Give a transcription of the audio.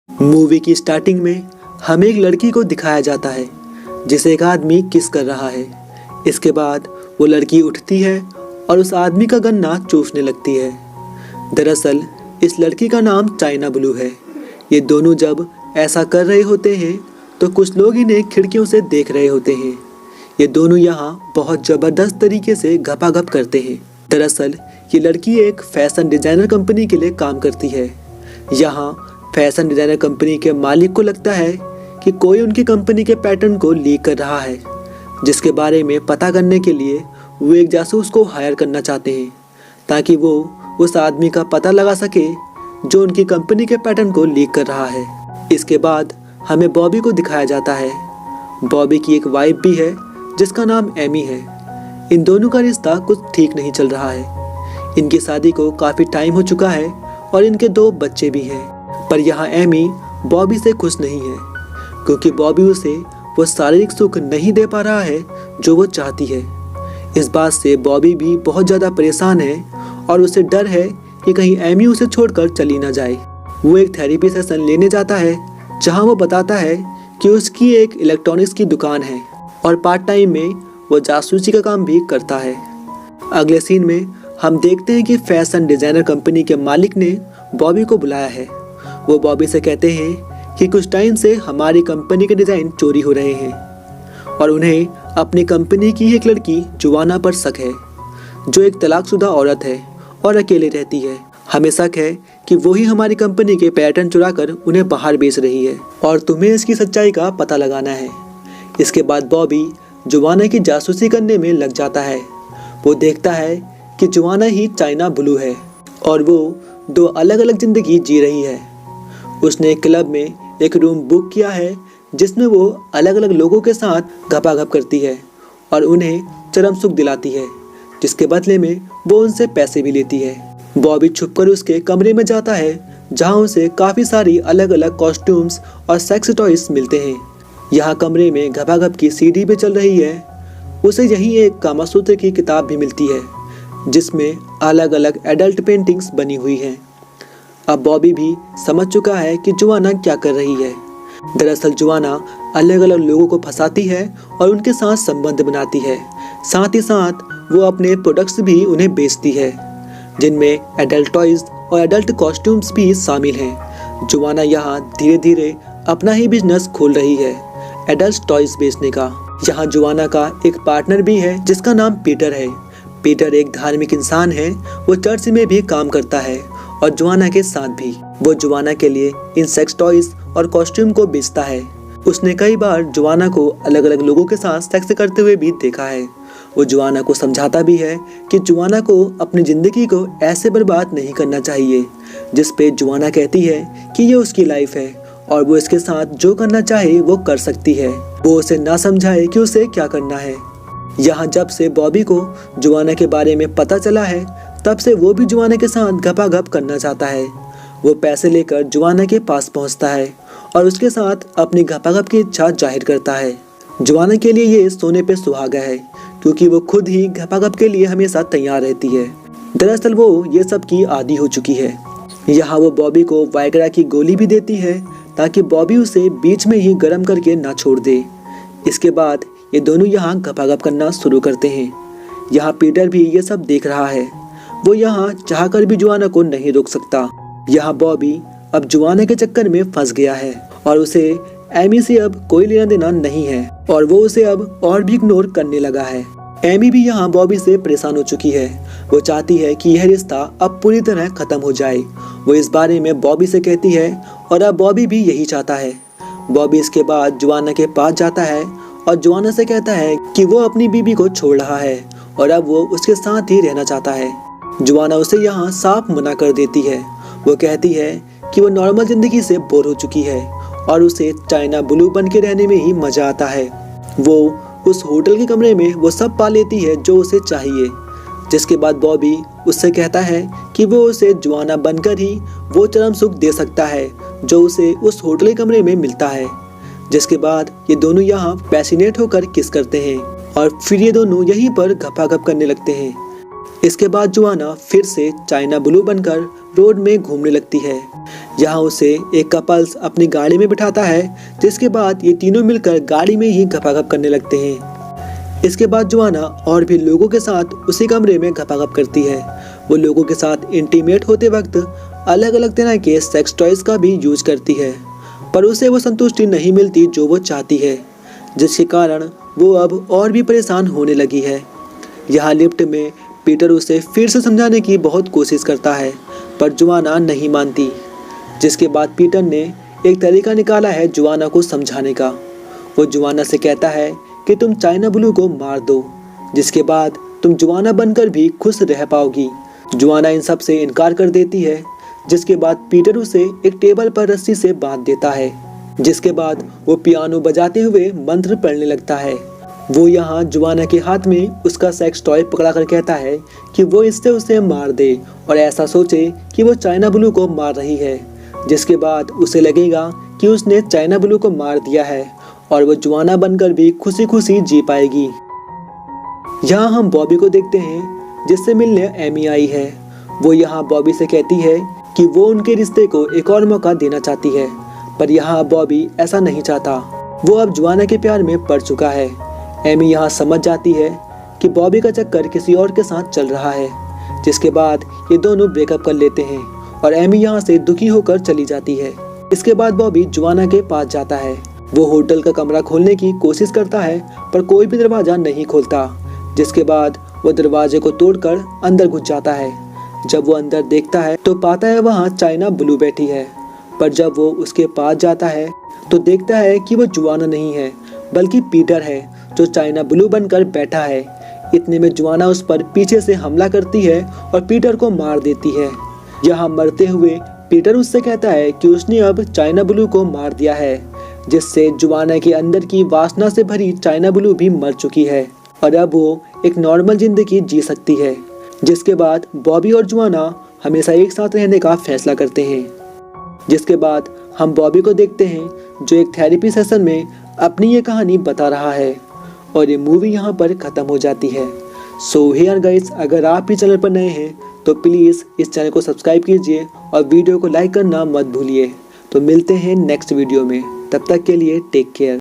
Movie की starting में हमें एक लड़की को दिखाया जाता है जिसे एक आदमी किस कर रहा है। इसके बाद वो लड़की उठती है और उस आदमी का गन्ना चूसने लगती है। दरअसल इस लड़की का नाम चाइना ब्लू है। ये दोनों जब ऐसा कर रहे होते हैं तो कुछ लोग इन्हें खिड़कियों से देख रहे होते हैं। ये दोनों यहाँ बहुत ज़बरदस्त तरीके से घपाघप करते हैं। दरअसल ये लड़की एक फैशन डिज़ाइनर कंपनी के लिए काम करती है। यहाँ फैशन डिज़ाइनर कंपनी के मालिक को लगता है कि कोई उनकी कंपनी के पैटर्न को लीक कर रहा है, जिसके बारे में पता करने के लिए वो एक जासूस को हायर करना चाहते हैं ताकि वो उस आदमी का पता लगा सके जो उनकी कंपनी के पैटर्न को लीक कर रहा है। इसके बाद हमें बॉबी को दिखाया जाता है। बॉबी की एक वाइफ भी है जिसका नाम एमी है। इन दोनों का रिश्ता कुछ ठीक नहीं चल रहा है। इनकी शादी को काफ़ी टाइम हो चुका है और इनके 2 बच्चे भी हैं। पर यहाँ एमी बॉबी से खुश नहीं है क्योंकि बॉबी उसे वो शारीरिक सुख नहीं दे पा रहा है जो वो चाहती है। इस बात से बॉबी भी बहुत ज़्यादा परेशान है और उसे डर है कि कहीं एमी उसे छोड़कर चली ना जाए। वो एक थेरेपी सेशन लेने जाता है जहाँ वो बताता है कि उसकी एक इलेक्ट्रॉनिक्स की दुकान है और पार्ट टाइम में वो जासूसी का काम भी करता है। अगले सीन में हम देखते हैं कि फैशन डिज़ाइनर कंपनी के मालिक ने बॉबी को बुलाया है। वो बॉबी से कहते हैं कि कुछ टाइम से हमारी कंपनी के डिज़ाइन चोरी हो रहे हैं और उन्हें अपनी कंपनी की एक लड़की जुवाना पर शक है जो एक तलाकशुदा औरत है और अकेले रहती है। हमें शक है कि वही हमारी कंपनी के पैटर्न चुराकर उन्हें बाहर बेच रही है और तुम्हें इसकी सच्चाई का पता लगाना है। इसके बाद बॉबी जुवाना की जासूसी करने में लग जाता है। वो देखता है कि जुवाना ही चाइना ब्लू है और वो 2 अलग अलग ज़िंदगी जी रही है। उसने एक क्लब में एक रूम बुक किया है जिसमें वो अलग अलग लोगों के साथ घपाघप करती है और उन्हें चरम सुख दिलाती है, जिसके बदले में वो उनसे पैसे भी लेती है। बॉबी छुपकर उसके कमरे में जाता है जहाँ उसे काफ़ी सारी अलग अलग कॉस्ट्यूम्स और सेक्स टॉयज मिलते हैं। यहाँ कमरे में घपाघप की सीडी भी चल रही है। उसे यहीं एक कामासूत्र की किताब भी मिलती है जिसमें अलग अलग एडल्ट पेंटिंग्स बनी हुई हैं। अब बॉबी भी समझ चुका है कि जुवाना क्या कर रही है। दरअसल जुवाना अलग अलग लोगों को फंसाती है और उनके साथ संबंध बनाती है। साथ ही साथ वो अपने प्रोडक्ट्स भी उन्हें बेचती है जिनमें एडल्ट टॉयज और एडल्ट कॉस्ट्यूम्स भी शामिल हैं। जुवाना यहाँ धीरे धीरे अपना ही बिजनेस खोल रही है एडल्ट टॉयज बेचने का। यहाँ जुवाना का एक पार्टनर भी है जिसका नाम पीटर है। पीटर एक धार्मिक इंसान है। वो चर्च में भी काम करता है और जुवाना के साथ भी। वो जुवाना के लिए इन सेक्स टॉयज और कॉस्ट्यूम को बेचता है। उसने कई बार जुवाना को अलग अलग लोगों के साथ सेक्स करते हुए भी देखा है। वो जुवाना को समझाता भी है कि जुवाना को अपनी ज़िंदगी को ऐसे बर्बाद नहीं करना चाहिए, जिस पे जुवाना कहती है कि ये उसकी लाइफ है और वो इसके साथ जो करना चाहे वो कर सकती है। वो उसे ना समझाए कि उसे क्या करना है। यहाँ जब से बॉबी को जुवाना के बारे में पता चला है तब से वो भी जुवाना के साथ घपाघप करना चाहता है। वो पैसे लेकर जुवाना के पास पहुंचता है और उसके साथ अपनी घपाघप की इच्छा जाहिर करता है। जुवाना के लिए ये सोने पे सुहागा है क्योंकि वो खुद ही घपाघप के लिए हमेशा तैयार रहती है। दरअसल वो ये सब की आदी हो चुकी है। यहाँ वो बॉबी को वाइग्रा की गोली भी देती है ताकि बॉबी उसे बीच में ही गर्म करके ना छोड़ दे। इसके बाद ये दोनों यहाँ घपाघप करना शुरू करते हैं। यहाँ पीटर भी ये सब देख रहा है। वो यहाँ चाहकर भी जुवाना को नहीं रोक सकता। यहाँ बॉबी अब जुवाना के चक्कर में फंस गया है और उसे एमी से अब कोई लेना देना नहीं है और वो उसे अब और भी इग्नोर करने लगा है। एमी भी यहाँ बॉबी से परेशान हो चुकी है। वो चाहती है कि यह रिश्ता अब पूरी तरह खत्म हो जाए। वो इस बारे में बॉबी से कहती है और अब बॉबी भी यही चाहता है। बॉबी इसके बाद जुवाना के पास जाता है और जुवाना से कहता है कि वो अपनी बीबी को छोड़ रहा है और अब वो उसके साथ ही रहना चाहता है। जुवाना उसे यहाँ साफ मना कर देती है। वो कहती है कि वो नॉर्मल ज़िंदगी से बोर हो चुकी है और उसे चाइना ब्लू बन के रहने में ही मज़ा आता है। वो उस होटल के कमरे में वो सब पा लेती है जो उसे चाहिए, जिसके बाद बॉबी उससे कहता है कि वो उसे जुवाना बनकर ही वो चरम सुख दे सकता है जो उसे उस होटल के कमरे में मिलता है। जिसके बाद ये दोनों यहाँ पैसिनेट होकर किस करते हैं और फिर ये दोनों यहीं पर घपाघप करने लगते हैं। इसके बाद जोआना फिर से चाइना ब्लू बनकर रोड में घूमने लगती है। यहाँ उसे एक कपल्स अपनी गाड़ी में बिठाता है, जिसके बाद ये तीनों मिलकर गाड़ी में ही गपागप करने लगते हैं। इसके बाद जोआना और भी लोगों के साथ उसी कमरे में गपागप करती है। वो लोगों के साथ इंटीमेट होते वक्त अलग अलग तरह के सेक्स टॉयज का भी यूज करती है, पर उसे वो संतुष्टि नहीं मिलती जो वो चाहती है, जिसके कारण वो अब और भी परेशान होने लगी है। यहाँ लिफ्ट में पीटर उसे फिर से समझाने की बहुत कोशिश करता है, पर जोआना नहीं मानती। जिसके बाद पीटर ने एक तरीका निकाला है जोआना को समझाने का। वो जोआना से कहता है कि तुम चाइना ब्लू को मार दो, जिसके बाद तुम जोआना बनकर भी खुश रह पाओगी। जोआना इन सब से इनकार कर देती है, जिसके बाद पीटर उसे एक टेबल पर रस्सी से बांध देता है। जिसके बाद वो पियानो बजाते हुए मंत्र पढ़ने लगता है। वो यहाँ जोआना के हाथ में उसका सेक्स टॉय पकड़ाकर कहता है कि वो इससे उसे मार दे और ऐसा सोचे कि वो चाइना ब्लू को मार रही है, जिसके बाद उसे लगेगा कि उसने चाइना ब्लू को मार दिया है और वो जोआना बनकर भी खुशी खुशी जी पाएगी। यहाँ हम बॉबी को देखते हैं, जिससे मिलने एमी आई है। वो यहाँ बॉबी से कहती है कि वो उनके रिश्ते को एक और मौका देना चाहती है, पर यहाँ बॉबी ऐसा नहीं चाहता। वो अब जोआना के प्यार में पड़ चुका है। एमी यहाँ समझ जाती है कि बॉबी का चक्कर किसी और के साथ चल रहा है, जिसके बाद ये दोनों ब्रेकअप कर लेते हैं और एमी यहाँ से दुखी होकर चली जाती है। इसके बाद बॉबी जोआना के पास जाता है। वो होटल का कमरा खोलने की कोशिश करता है, पर कोई भी दरवाजा नहीं खोलता। जिसके बाद वो दरवाजे को तोड़कर अंदर घुस जाता है। जब वो अंदर देखता है तो पाता है वहाँ चाइना ब्लू बैठी है, पर जब वो उसके पास जाता है तो देखता है कि वो जोआना नहीं है, बल्कि पीटर है, जो चाइना ब्लू बनकर बैठा है। इतने में जोआना उस पर पीछे से हमला करती है और पीटर को मार देती है। यहाँ मरते हुए पीटर उससे कहता है कि उसने अब चाइना ब्लू को मार दिया है, जिससे जोआना के अंदर की वासना से भरी चाइना ब्लू भी मर चुकी है और अब वो एक नॉर्मल जिंदगी जी सकती है। जिसके बाद बॉबी और जोआना हमेशा एक साथ रहने का फैसला करते हैं। जिसके बाद हम बॉबी को देखते हैं, जो एक थेरेपी सेशन में अपनी ये कहानी बता रहा है और ये मूवी यहाँ पर ख़त्म हो जाती है। सो हियर गाइस, अगर आप भी चैनल पर नए हैं तो प्लीज़ इस चैनल को सब्सक्राइब कीजिए और वीडियो को लाइक करना मत भूलिए। तो मिलते हैं नेक्स्ट वीडियो में, तब तक के लिए टेक केयर।